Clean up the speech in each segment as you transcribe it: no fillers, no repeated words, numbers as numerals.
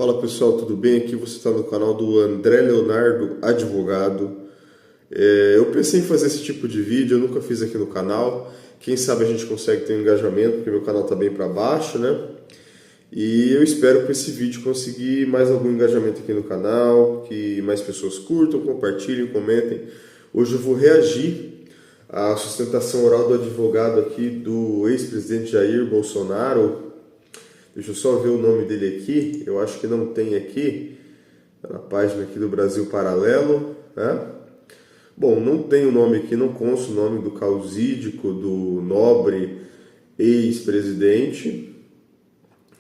Fala pessoal, tudo bem? Aqui você está no canal do André Leonardo Advogado. Eu pensei em fazer esse tipo de vídeo, eu nunca fiz aqui no canal. Quem sabe a gente consegue ter um engajamento, porque meu canal está bem para baixo, né? E eu espero com esse vídeo conseguir mais algum engajamento aqui no canal, que mais pessoas curtam, compartilhem, comentem. Hoje eu vou reagir à sustentação oral do advogado aqui do ex-presidente Jair Bolsonaro. Deixa eu só ver o nome dele aqui, eu acho que não tem aqui, tá na página aqui do Brasil Paralelo, né? Bom, não tem o nome aqui, não consta o nome do causídico, do nobre ex-presidente,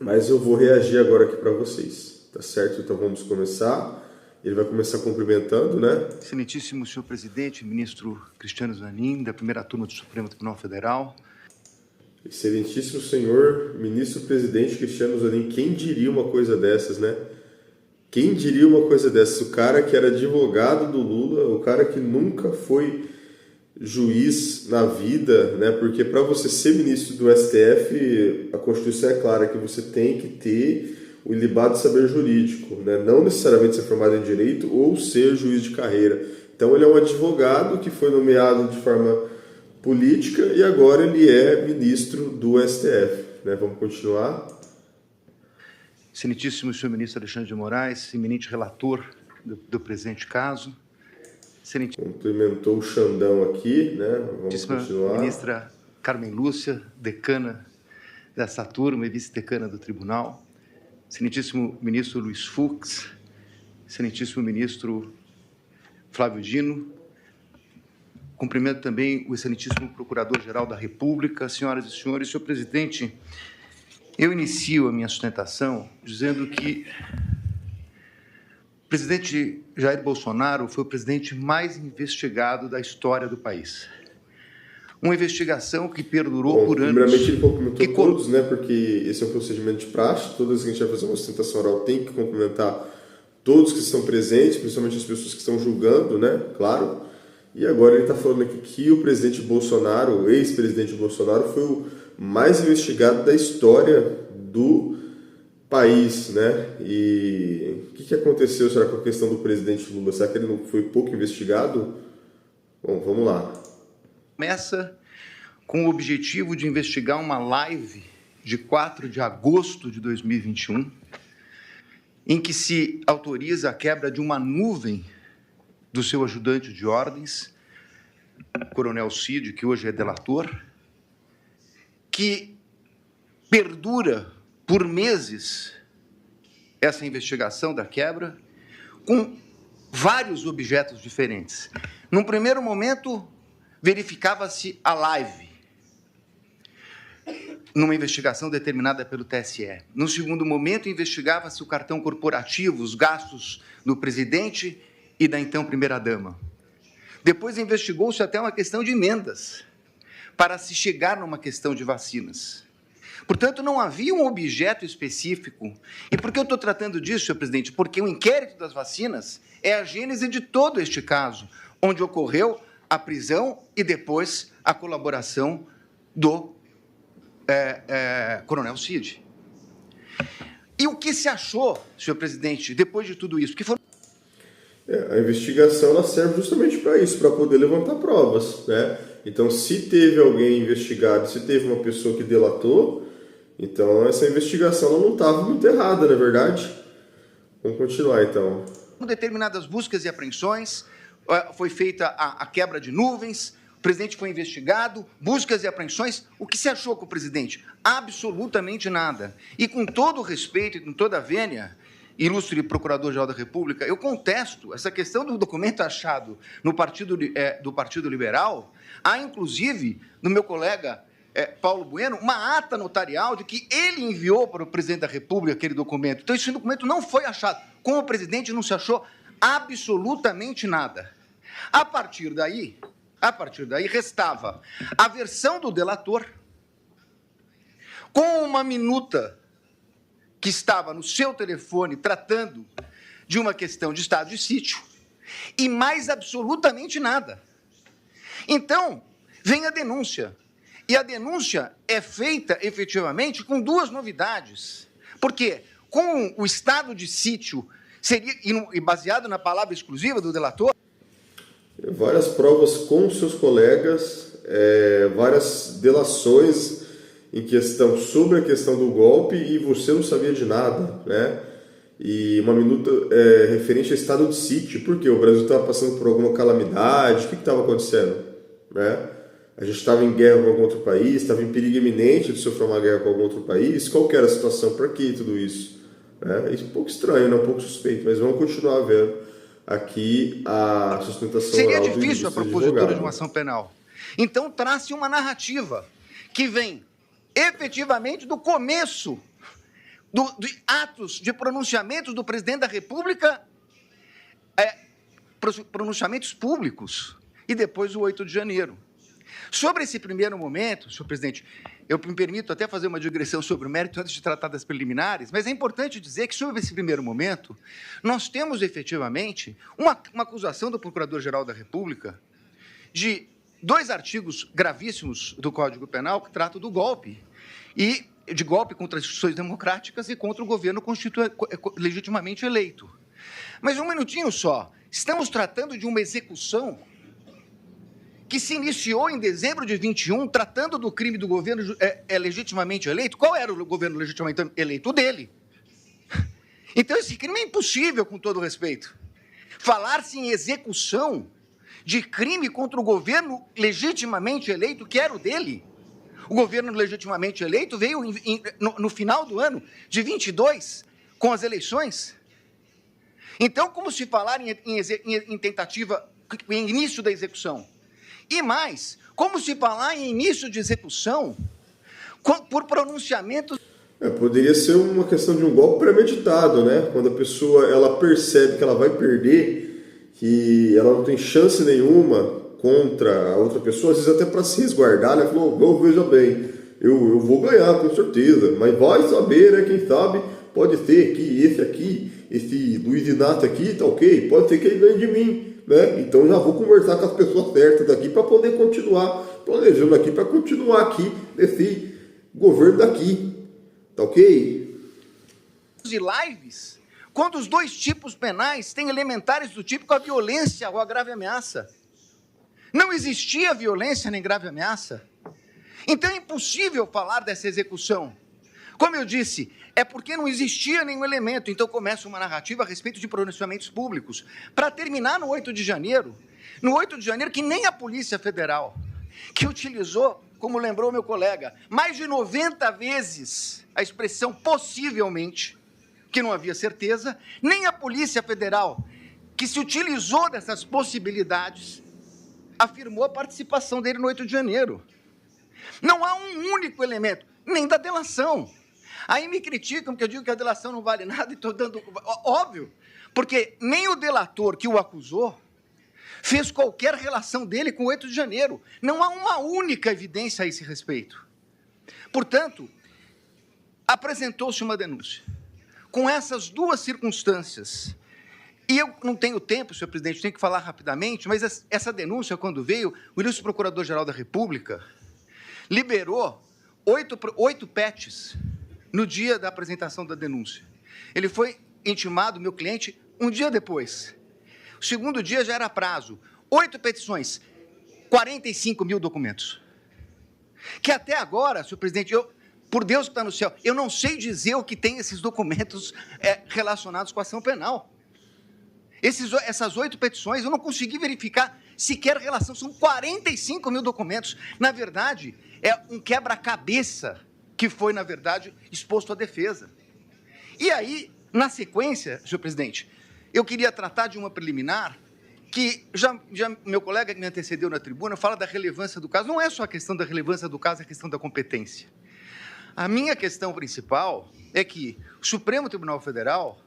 mas eu vou reagir agora aqui para vocês, tá certo? Então vamos começar, ele vai começar cumprimentando, né? Excelentíssimo senhor presidente, ministro Cristiano Zanin, da primeira turma do Supremo Tribunal Federal. Excelentíssimo senhor ministro-presidente Cristiano Zanin, quem diria uma coisa dessas, né? Quem diria uma coisa dessas? O cara que era advogado do Lula, o cara que nunca foi juiz na vida, né? Porque para você ser ministro do STF, a Constituição é clara que você tem que ter o ilibado saber jurídico, né? Não necessariamente ser formado em direito ou ser juiz de carreira. Então ele é um advogado que foi nomeado de forma política e agora ele é ministro do STF, né? Vamos continuar. Excelentíssimo senhor ministro Alexandre de Moraes, eminente relator do presente caso. Cumprimentou o Xandão aqui, né? Vamos continuar. Ministra Carmen Lúcia, decana dessa turma e vice-decana do tribunal. Excelentíssimo ministro Luiz Fux, excelentíssimo ministro Flávio Dino. Cumprimento também o excelentíssimo Procurador-Geral da República, senhoras e senhores. Senhor presidente, eu inicio a minha sustentação dizendo que o presidente Jair Bolsonaro foi o presidente mais investigado da história do país. Uma investigação que perdurou por anos. Primeiramente, ele cumprimentou todos, né? Porque esse é um procedimento de praxe. Todas as que a gente vai fazer uma sustentação oral tem que cumprimentar todos que estão presentes, principalmente as pessoas que estão julgando, né? Claro. E agora ele está falando aqui que o presidente Bolsonaro, o ex-presidente Bolsonaro, foi o mais investigado da história do país, né? E o que aconteceu, será, com a questão do presidente Lula? Será que ele não foi pouco investigado? Bom, vamos lá. Começa com o objetivo de investigar uma live de 4 de agosto de 2021, em que se autoriza a quebra de uma nuvem do seu ajudante de ordens, Coronel Cid, que hoje é delator, que perdura por meses essa investigação da quebra, com vários objetos diferentes. Num primeiro momento, verificava-se a live, numa investigação determinada pelo TSE. No segundo momento, investigava-se o cartão corporativo, os gastos do presidente e da então primeira-dama. Depois investigou-se até uma questão de emendas, para se chegar numa questão de vacinas. Portanto, não havia um objeto específico. E por que eu estou tratando disso, senhor presidente? Porque o inquérito das vacinas é a gênese de todo este caso, onde ocorreu a prisão e depois a colaboração do Coronel Cid. E o que se achou, senhor presidente, depois de tudo isso? Que foram... A investigação ela serve justamente para isso, para poder levantar provas, né? Então, se teve alguém investigado, se teve uma pessoa que delatou, então essa investigação ela não estava muito errada, não é verdade? Vamos continuar, então. Com determinadas buscas e apreensões, foi feita a quebra de nuvens, o presidente foi investigado, buscas e apreensões. O que se achou com o presidente? Absolutamente nada. E com todo o respeito e com toda a vênia, ilustre Procurador-Geral da República, eu contesto essa questão do documento achado no do Partido Liberal. Há, inclusive, no meu colega Paulo Bueno, uma ata notarial de que ele enviou para o presidente da República aquele documento. Então, esse documento não foi achado. Com o presidente não se achou absolutamente nada. A partir daí, restava a versão do delator com uma minuta que estava no seu telefone tratando de uma questão de estado de sítio e mais absolutamente nada. Então, vem a denúncia. E a denúncia é feita, efetivamente, com duas novidades. Porque com o estado de sítio seria e baseado na palavra exclusiva do delator? Várias provas com seus colegas, várias delações em questão sobre a questão do golpe e você não sabia de nada, né? E uma minuta referente ao estado de sítio, porque o Brasil estava passando por alguma calamidade, o que estava acontecendo, né? A gente estava em guerra com algum outro país, estava em perigo iminente de sofrer uma guerra com algum outro país, qual que era a situação, para que tudo isso? Isso é um pouco estranho, né? Um pouco suspeito, mas vamos continuar vendo aqui a sustentação Seria oral do difícil a ilustre propositura advogado. de uma ação penal. Então, trace uma narrativa que vem efetivamente do começo de atos de pronunciamentos do presidente da República, pronunciamentos públicos, e depois o 8 de janeiro. Sobre esse primeiro momento, senhor presidente, eu me permito até fazer uma digressão sobre o mérito antes de tratar das preliminares, mas é importante dizer que, sobre esse primeiro momento, nós temos efetivamente uma acusação do Procurador-Geral da República de 2 artigos gravíssimos do Código Penal que tratam do golpe, e de golpe contra as instituições democráticas e contra o governo legitimamente eleito. Mas um minutinho só, estamos tratando de uma execução que se iniciou em dezembro de 21, tratando do crime do governo legitimamente eleito. Qual era o governo legitimamente eleito? O dele. Então, esse crime é impossível, com todo respeito. Falar-se em execução de crime contra o governo legitimamente eleito, que era o dele. O governo legitimamente eleito veio no final do ano de 22, com as eleições. Então, como se falar em tentativa, em início da execução? E mais, como se falar em início de execução por pronunciamentos... Poderia ser uma questão de um golpe premeditado, né? Quando a pessoa ela percebe que ela vai perder, que ela não tem chance nenhuma contra a outra pessoa, às vezes até para se resguardar, né? Falou, veja bem, eu vou ganhar com certeza, mas vai saber, né? Quem sabe pode ser que esse Luiz Inácio aqui, tá ok, pode ser que ele ganhe de mim, né? Então já vou conversar com as pessoas certas aqui para poder continuar planejando aqui, para continuar aqui nesse governo daqui, tá ok? De lives, quando os 2 tipos penais têm elementares do tipo a violência ou a grave ameaça. Não existia violência nem grave ameaça. Então é impossível falar dessa execução. Como eu disse, é porque não existia nenhum elemento. Então começa uma narrativa a respeito de pronunciamentos públicos. Para terminar no 8 de janeiro, que nem a Polícia Federal, que utilizou, como lembrou meu colega, mais de 90 vezes a expressão possivelmente, que não havia certeza, nem a Polícia Federal, que se utilizou dessas possibilidades, afirmou a participação dele no 8 de janeiro. Não há um único elemento, nem da delação. Aí me criticam porque eu digo que a delação não vale nada e estou dando... Óbvio, porque nem o delator que o acusou fez qualquer relação dele com o 8 de janeiro. Não há uma única evidência a esse respeito. Portanto, apresentou-se uma denúncia. Com essas 2 circunstâncias... E eu não tenho tempo, senhor presidente, tenho que falar rapidamente, mas essa denúncia, quando veio, o ilustre Procurador-Geral da República liberou 8 PETs no dia da apresentação da denúncia. Ele foi intimado, meu cliente, um dia depois. O segundo dia já era prazo. 8 petições, 45 mil documentos. Que até agora, senhor presidente, por Deus que está no céu, eu não sei dizer o que tem esses documentos relacionados com a ação penal. Essas 8 petições, eu não consegui verificar sequer relação, são 45 mil documentos. Na verdade, é um quebra-cabeça que foi, na verdade, exposto à defesa. E aí, na sequência, senhor presidente, eu queria tratar de uma preliminar que já meu colega que me antecedeu na tribuna fala da relevância do caso. Não é só a questão da relevância do caso, é a questão da competência. A minha questão principal é que o Supremo Tribunal Federal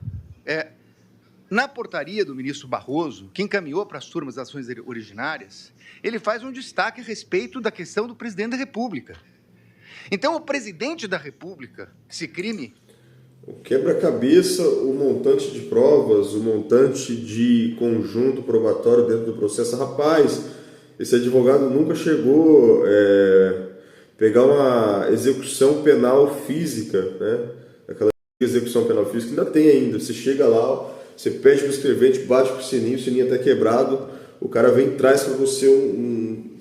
na portaria do ministro Barroso, que encaminhou para as turmas das ações originárias, ele faz um destaque a respeito da questão do presidente da República. Então, o presidente da República, esse crime... O quebra-cabeça, o montante de provas, o montante de conjunto probatório dentro do processo. Rapaz, esse advogado nunca chegou a pegar uma execução penal física, né? Aquela execução penal física ainda tem ainda. Você chega lá, você pede para o escrevente, bate pro sininho, o sininho está quebrado, o cara vem e traz para você um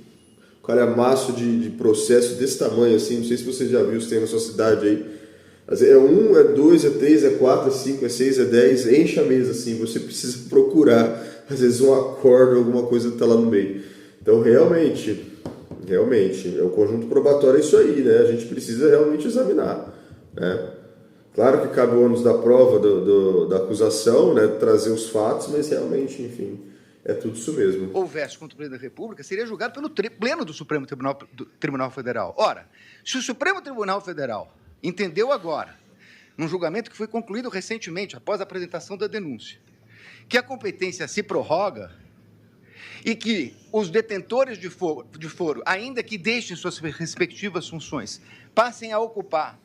calhamaço de processo desse tamanho, assim, não sei se você já viu, se tem na sua cidade aí. É 1, é 2, é 3, é 4, é 5, é 6, é 10, enche a mesa, assim, você precisa procurar, às vezes um acorde, alguma coisa está lá no meio. Então, realmente, é o conjunto probatório, é isso aí, né? A gente precisa realmente examinar, né? Claro que cabe o ônus da prova, da acusação, né? Trazer os fatos, mas realmente, enfim, é tudo isso mesmo. Houvesse contra o presidente da República, seria julgado pelo Pleno do Supremo Tribunal Federal. Ora, se o Supremo Tribunal Federal entendeu agora, num julgamento que foi concluído recentemente, após a apresentação da denúncia, que a competência se prorroga e que os detentores de foro, ainda que deixem suas respectivas funções, passem a ocupar,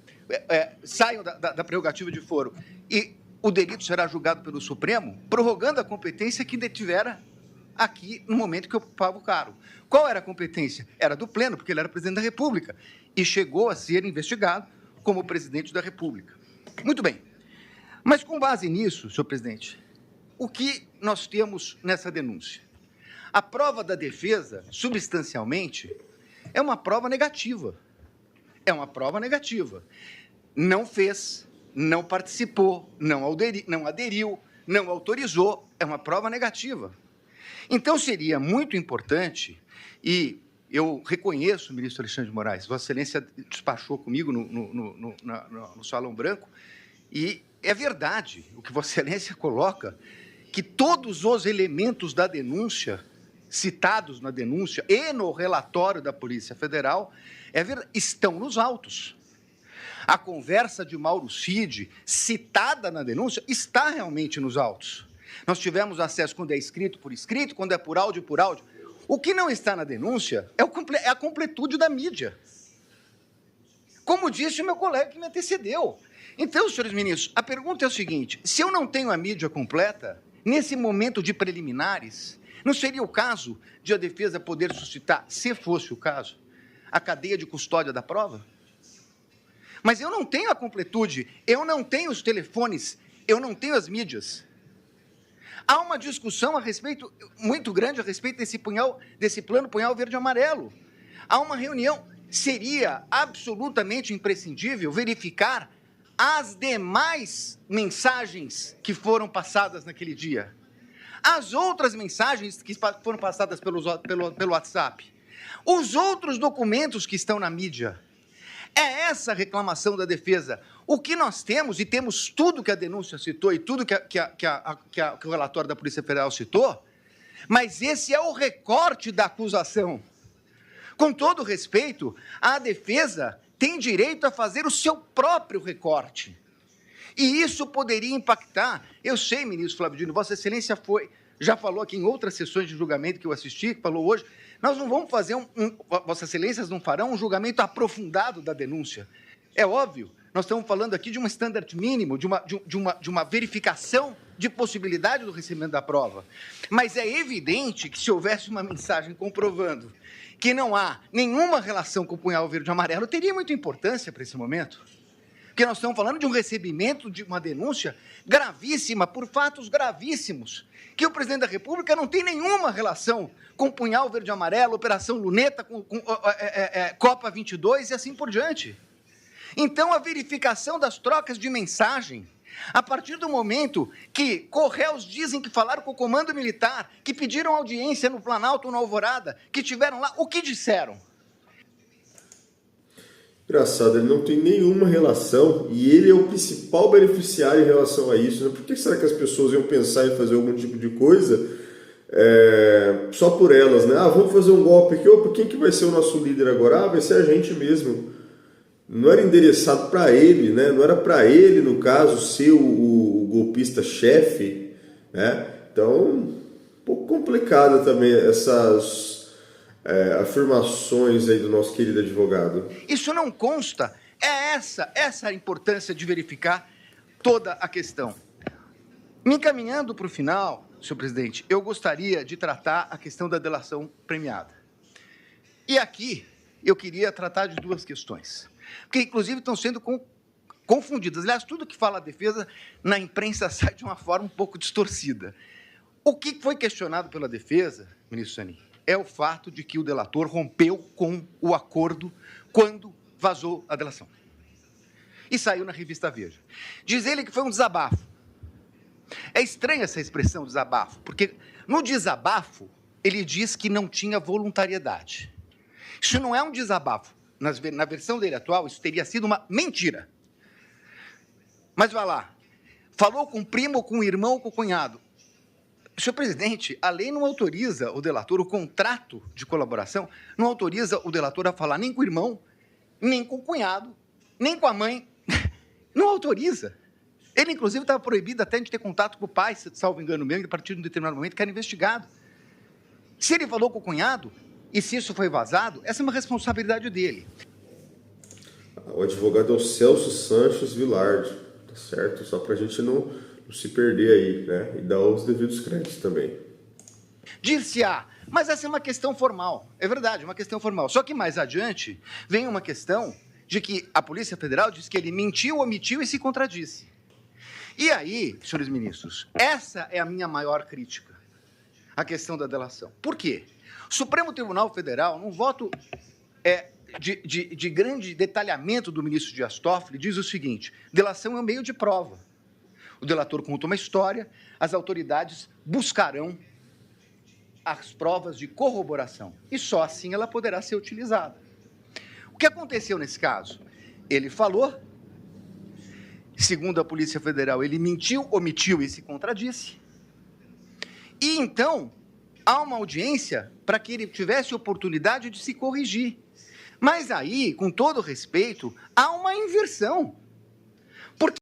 saiam da prerrogativa de foro e o delito será julgado pelo Supremo, prorrogando a competência que detivera aqui no momento que ocupava o cargo. Qual era a competência? Era do Pleno, porque ele era presidente da República e chegou a ser investigado como presidente da República. Muito bem. Mas, com base nisso, senhor presidente, o que nós temos nessa denúncia? A prova da defesa, substancialmente, é uma prova negativa. É uma prova negativa. Não fez, não participou, não aderiu, não autorizou. É uma prova negativa. Então, seria muito importante, e eu reconheço, ministro Alexandre de Moraes, Vossa Excelência despachou comigo no Salão Branco, e é verdade o que Vossa Excelência coloca, que todos os elementos da denúncia, citados na denúncia e no relatório da Polícia Federal, estão nos autos. A conversa de Mauro Cid, citada na denúncia, está realmente nos autos. Nós tivemos acesso quando é escrito por escrito, quando é por áudio, por áudio. O que não está na denúncia é a completude da mídia. Como disse o meu colega que me antecedeu. Então, senhores ministros, a pergunta é o seguinte: se eu não tenho a mídia completa, nesse momento de preliminares, não seria o caso de a defesa poder suscitar, se fosse o caso, a cadeia de custódia da prova? Mas eu não tenho a completude, eu não tenho os telefones, eu não tenho as mídias. Há uma discussão muito grande a respeito desse plano punhal verde e amarelo. Há uma reunião. Seria absolutamente imprescindível verificar as demais mensagens que foram passadas naquele dia. As outras mensagens que foram passadas pelo WhatsApp. Os outros documentos que estão na mídia. É essa a reclamação da defesa. O que nós temos, e temos tudo que a denúncia citou e tudo que o relatório da Polícia Federal citou, mas esse é o recorte da acusação. Com todo respeito, a defesa tem direito a fazer o seu próprio recorte. E isso poderia impactar. Eu sei, ministro Flávio Dino, Vossa Excelência já falou aqui em outras sessões de julgamento que eu assisti, que falou hoje, nós não vamos fazer Vossa Excelências não farão um julgamento aprofundado da denúncia. É óbvio, nós estamos falando aqui de um standard mínimo, de uma verificação de possibilidade do recebimento da prova. Mas é evidente que se houvesse uma mensagem comprovando que não há nenhuma relação com o punhal verde e amarelo, teria muita importância para esse momento. Porque nós estamos falando de um recebimento de uma denúncia gravíssima, por fatos gravíssimos, que o presidente da República não tem nenhuma relação com punhal verde e amarelo, Operação Luneta, Copa 22 e assim por diante. Então, a verificação das trocas de mensagem, a partir do momento que Correios dizem que falaram com o Comando Militar, que pediram audiência no Planalto, na Alvorada, que tiveram lá, o que disseram? Engraçado, ele não tem nenhuma relação e ele é o principal beneficiário em relação a isso, né? Por que será que as pessoas iam pensar em fazer algum tipo de coisa só por elas, né? Ah, vamos fazer um golpe aqui, opa, quem que vai ser o nosso líder agora? Ah, vai ser a gente mesmo. Não era endereçado para ele, né? Não era para ele, no caso, ser o golpista-chefe, né? Então, um pouco complicado também essas afirmações aí do nosso querido advogado. Isso não consta. É essa a importância de verificar toda a questão. Me encaminhando para o final, senhor presidente, eu gostaria de tratar a questão da delação premiada. E aqui eu queria tratar de duas questões, porque inclusive estão sendo confundidas. Aliás, tudo que fala a defesa, na imprensa sai de uma forma um pouco distorcida. O que foi questionado pela defesa, ministro Zanin, é o fato de que o delator rompeu com o acordo quando vazou a delação. E saiu na revista Veja. Diz ele que foi um desabafo. É estranha essa expressão, desabafo, porque no desabafo ele diz que não tinha voluntariedade. Isso não é um desabafo. Na versão dele atual, isso teria sido uma mentira. Mas vai lá. Falou com o primo, com o irmão, com o cunhado. Senhor presidente, a lei não autoriza o delator, o contrato de colaboração, não autoriza o delator a falar nem com o irmão, nem com o cunhado, nem com a mãe. Não autoriza. Ele, inclusive, estava proibido até de ter contato com o pai, salvo engano mesmo, a partir de um determinado momento, que era investigado. Se ele falou com o cunhado, e se isso foi vazado, essa é uma responsabilidade dele. O advogado é o Celso Sanches Vilardi, tá certo? Só para a gente não se perder aí, né? E dar os devidos créditos também. Dir-se-á, mas essa é uma questão formal. É verdade, uma questão formal. Só que mais adiante vem uma questão de que a Polícia Federal diz que ele mentiu, omitiu e se contradisse. E aí, senhores ministros, essa é a minha maior crítica, a questão da delação. Por quê? O Supremo Tribunal Federal, num voto de grande detalhamento do ministro Dias Toffoli, diz o seguinte: delação é um meio de prova. O delator conta uma história, as autoridades buscarão as provas de corroboração e só assim ela poderá ser utilizada. O que aconteceu nesse caso? Ele falou, segundo a Polícia Federal, ele mentiu, omitiu e se contradisse. E então há uma audiência para que ele tivesse oportunidade de se corrigir. Mas aí, com todo respeito, há uma inversão. Porque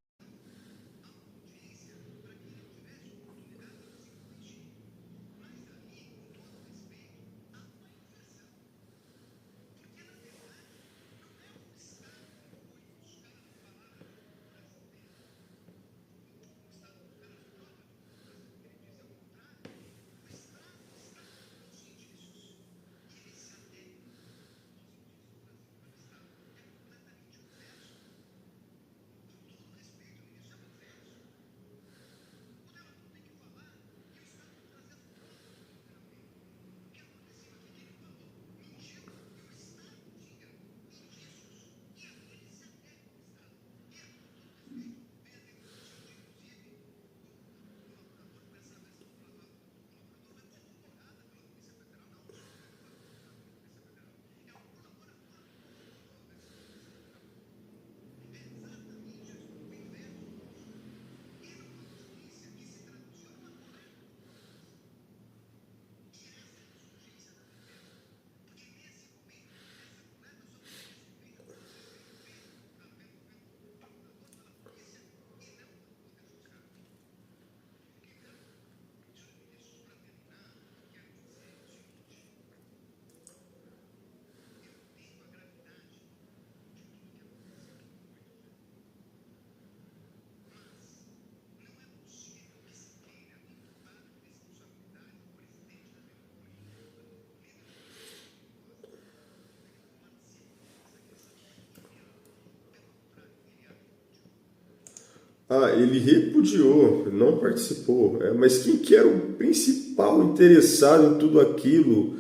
Ele repudiou, não participou. Mas quem que era o principal interessado em tudo aquilo?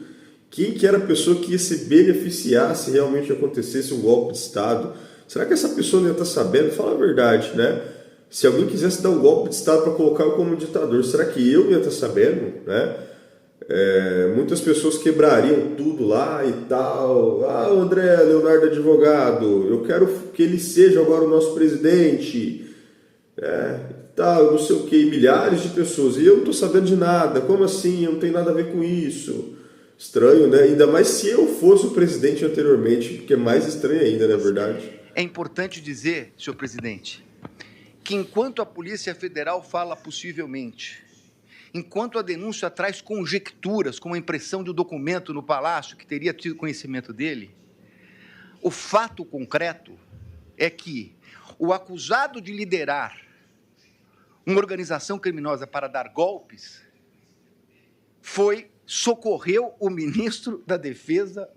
Quem que era a pessoa que ia se beneficiar se realmente acontecesse um golpe de Estado? Será que essa pessoa não ia estar sabendo? Fala a verdade, né? Se alguém quisesse dar um golpe de Estado para colocar eu como ditador, será que eu ia estar sabendo, né? Muitas pessoas quebrariam tudo lá e tal. O André Leonardo advogado, eu quero que ele seja agora o nosso presidente. Não sei o que, milhares de pessoas, e eu não estou sabendo de nada, como assim? Eu não tenho nada a ver com isso. Estranho, né? Ainda mais se eu fosse o presidente anteriormente, porque é mais estranho ainda, na verdade. é importante dizer, senhor presidente, que enquanto a Polícia Federal fala possivelmente, enquanto a denúncia traz conjecturas, como a impressão de um documento no Palácio que teria tido conhecimento dele, o fato concreto é que o acusado de liderar uma organização criminosa para dar golpes socorreu o ministro da Defesa,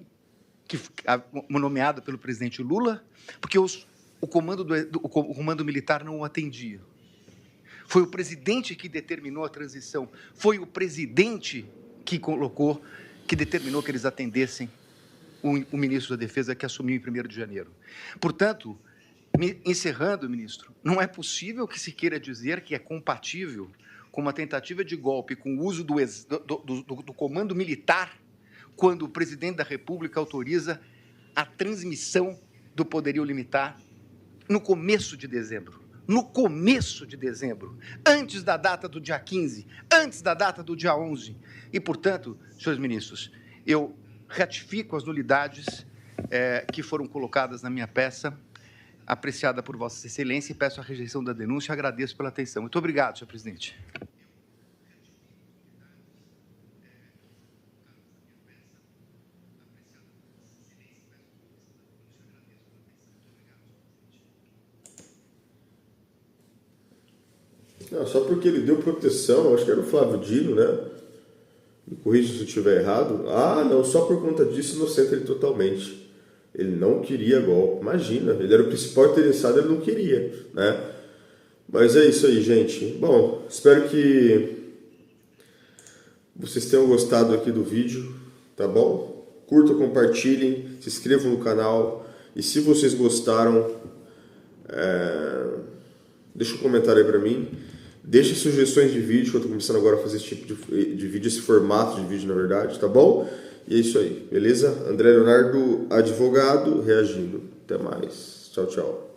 nomeado pelo presidente Lula, porque os o comando militar não o atendia. Foi o presidente que determinou a transição. Foi o presidente que determinou que eles atendessem o ministro da Defesa, que assumiu em 1º de janeiro. Portanto, encerrando, ministro, não é possível que se queira dizer que é compatível com uma tentativa de golpe, com o uso do comando militar, quando o presidente da República autoriza a transmissão do poderio limitar no começo de dezembro. No começo de dezembro, antes da data do dia 15, antes da data do dia 11. E, portanto, senhores ministros, eu ratifico as nulidades que foram colocadas na minha peça, apreciada por Vossa Excelência, e peço a rejeição da denúncia e agradeço pela atenção. Muito obrigado, senhor presidente. Não, só porque ele deu proteção, acho que era o Flávio Dino, né? Me corrija se eu estiver errado. Ah, não, só por conta disso inocenta ele totalmente. Ele não queria golpe. Imagina, ele era o principal interessado, ele não queria, né? Mas é isso aí, gente. Bom, espero que vocês tenham gostado aqui do vídeo, tá bom? Curtam, compartilhem, se inscrevam no canal. E se vocês gostaram, deixa um comentário aí pra mim. Deixe sugestões de vídeo, que eu tô começando agora a fazer esse tipo de vídeo, esse formato de vídeo, na verdade, tá bom? E é isso aí, beleza? André Leonardo, advogado, reagindo. Até mais. Tchau, tchau.